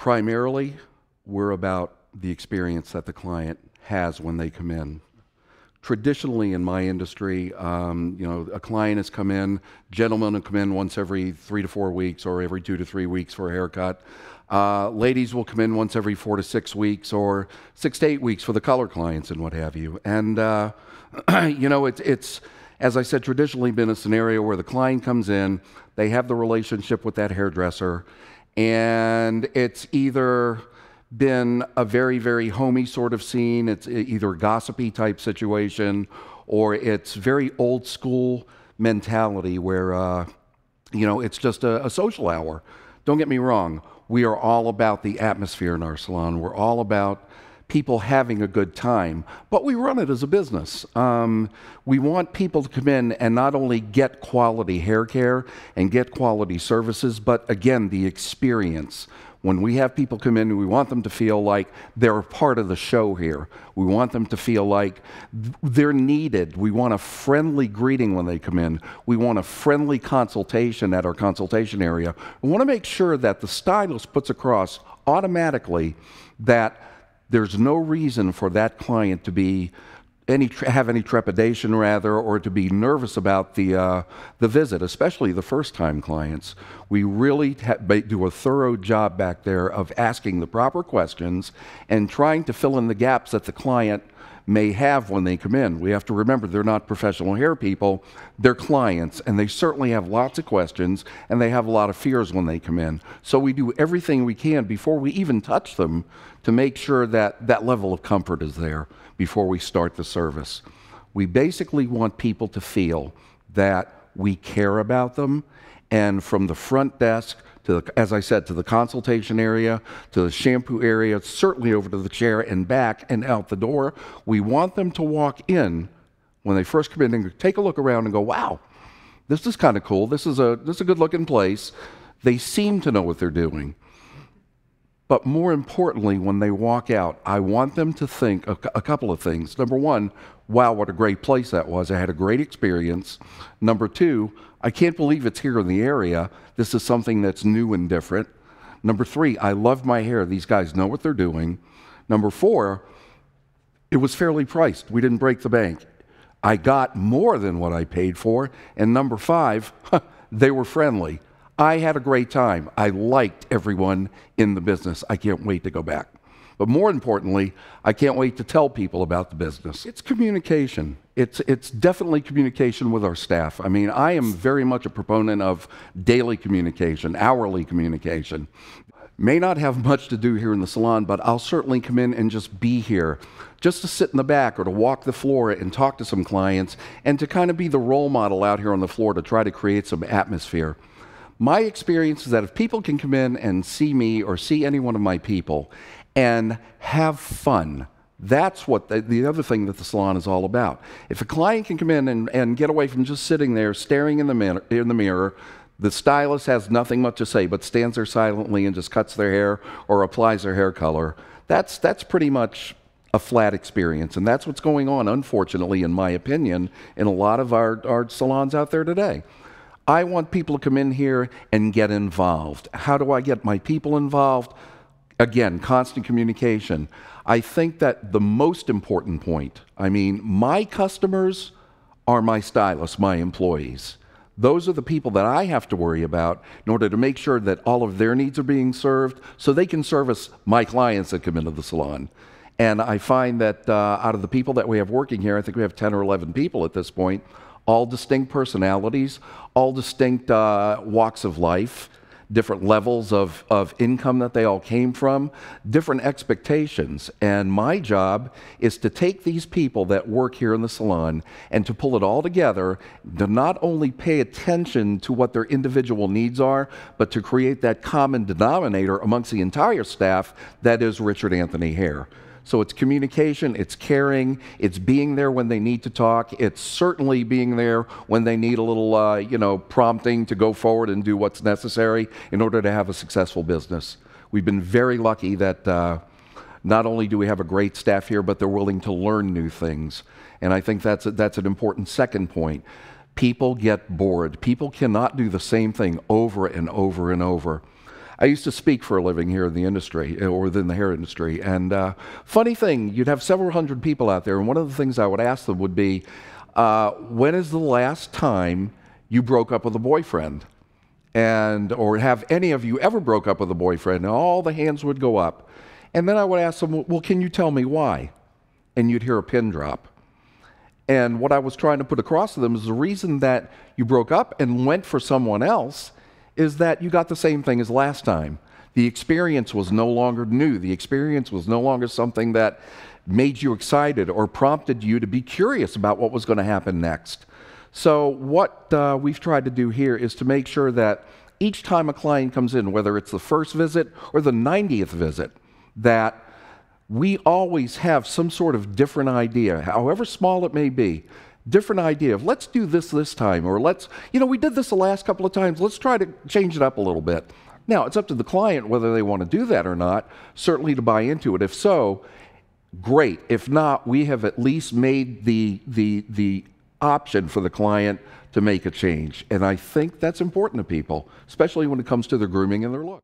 Primarily, we're about the experience that the client has when they come in. Traditionally in my industry, a client has come in, gentlemen will come in once every 3 to 4 weeks or every 2 to 3 weeks for a haircut. Ladies will come in once every 4 to 6 weeks or 6 to 8 weeks for the color clients and what have you. And, it's, as I said, traditionally been a scenario where the client comes in, they have the relationship with that hairdresser, and it's either been a very, very homey sort of scene. It's either a gossipy type situation, or it's very old school mentality where, it's just a social hour. Don't get me wrong. We are all about the atmosphere in our salon. We're all about people having a good time, but we run it as a business. We want people to come in and not only get quality hair care and get quality services, but again, the experience. When we have people come in, we want them to feel like they're a part of the show here. We want them to feel like they're needed. We want a friendly greeting when they come in. We want a friendly consultation at our consultation area. We want to make sure that the stylist puts across automatically that there's no reason for that client to be have any trepidation, rather, or to be nervous about the visit, especially the first-time clients. We really do a thorough job back there of asking the proper questions and trying to fill in the gaps that the client may have when they come in. We have to remember they're not professional hair people, they're clients, and they certainly have lots of questions, and they have a lot of fears when they come in. So we do everything we can before we even touch them to make sure that that level of comfort is there before we start the service. We basically want people to feel that we care about them, and from the front desk to, as I said, to the consultation area, to the shampoo area, certainly over to the chair and back and out the door, we want them to walk in when they first come in and take a look around and go, wow, this is kind of cool. This is a good looking place. They seem to know what they're doing. But more importantly, when they walk out, I want them to think a couple of things. Number one, wow, what a great place that was. I had a great experience. Number two, I can't believe it's here in the area. This is something that's new and different. Number three, I love my hair. These guys know what they're doing. Number four, it was fairly priced. We didn't break the bank. I got more than what I paid for. And number five, they were friendly. I had a great time. I liked everyone in the business. I can't wait to go back. But more importantly, I can't wait to tell people about the business. It's communication. It's definitely communication with our staff. I mean, I am very much a proponent of daily communication, hourly communication. May not have much to do here in the salon, but I'll certainly come in and just be here, just to sit in the back or to walk the floor and talk to some clients and to kind of be the role model out here on the floor to try to create some atmosphere. My experience is that if people can come in and see me or see any one of my people and have fun, that's what the other thing that the salon is all about. If a client can come in and get away from just sitting there staring in the mirror, the stylist has nothing much to say but stands there silently and just cuts their hair or applies their hair color, that's pretty much a flat experience. And that's what's going on, unfortunately, in my opinion, in a lot of our salons out there today. I want people to come in here and get involved. How do I get my people involved? Again, constant communication. I think that the most important point, my customers are my stylists, my employees. Those are the people that I have to worry about in order to make sure that all of their needs are being served so they can service my clients that come into the salon. And I find that out of the people that we have working here, I think we have 10 or 11 people at this point, all distinct personalities, all distinct walks of life, different levels of income that they all came from, different expectations. And my job is to take these people that work here in the salon and to pull it all together, to not only pay attention to what their individual needs are, but to create that common denominator amongst the entire staff that is Richard Anthony Hair. So it's communication, it's caring, it's being there when they need to talk, it's certainly being there when they need a little, prompting to go forward and do what's necessary in order to have a successful business. We've been very lucky that not only do we have a great staff here, but they're willing to learn new things. And I think that's an important second point. People get bored. People cannot do the same thing over and over and over. I used to speak for a living here in the industry, or within the hair industry. And funny thing, you'd have several hundred people out there, and one of the things I would ask them would be, when is the last time you broke up with a boyfriend? Or have any of you ever broke up with a boyfriend? And all the hands would go up. And then I would ask them, well, can you tell me why? And you'd hear a pin drop. And what I was trying to put across to them is the reason that you broke up and went for someone else is that you got the same thing as last time. The experience was no longer new. The experience was no longer something that made you excited or prompted you to be curious about what was going to happen next. So what we've tried to do here is to make sure that each time a client comes in, whether it's the first visit or the 90th visit, that we always have some sort of different idea, however small it may be, different idea of let's do this time, or we did this the last couple of times, let's try to change it up a little bit. Now, it's up to the client whether they want to do that or not, certainly to buy into it. If so, great. If not, we have at least made the option for the client to make a change. And I think that's important to people, especially when it comes to their grooming and their look.